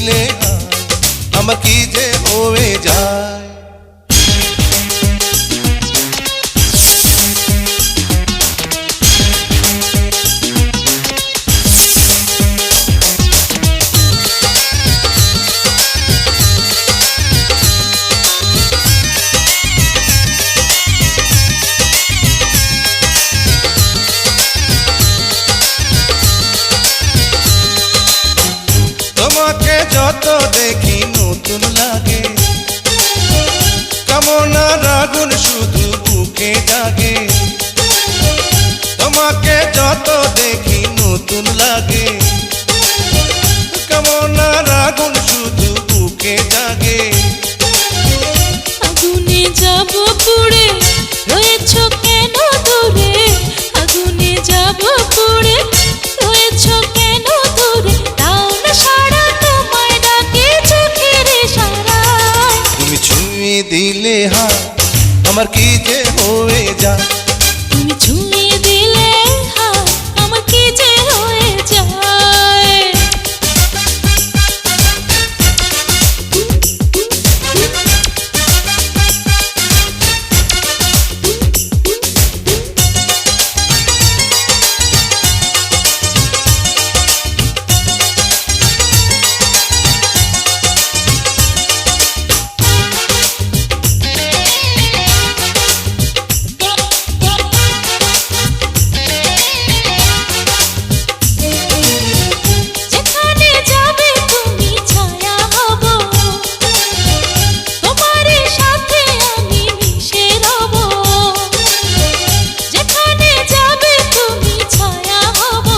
দিলে হায় আমার কি যে হয়ে যায়। তোমাকে যত দেখি নতুন লাগে, কামনার আগুন শুধু বুকে জাগে। তোমাকে যত দেখি নতুন লাগে, কামনার আগুন শুধু বুকে জাগে। আগুনে যাব পুড়ে রয়েছ কেন দূরে, আগুনে যাব পুড়ে রয়েছ কেন দূরে, তাও না সারা তোমায় ডাকে চোখের ইশারায়। তুমি ছুঁয়ে দিলে হায় আমার কি যে হয়ে যায়। তুমি ছুঁয়ে দিলে হায় আমার কি যে হয়ে যায়। যেখানে যাবে তুমি ছায়া হব, তোমারই সাথে আমি মিশে রব। যেখানে যাবে তুমি ছায়া হব,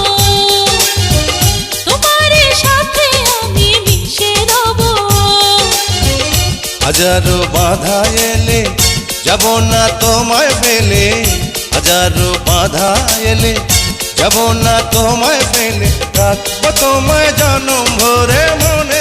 তোমারই সাথে আমি মিশে রব। হাজারো বাধা এলে যাব না তোমায় ফেলে, হাজারো বাধা এলে যাব না তোমায় ফেলে, রাখবো তোমায় জনম ভরে মনে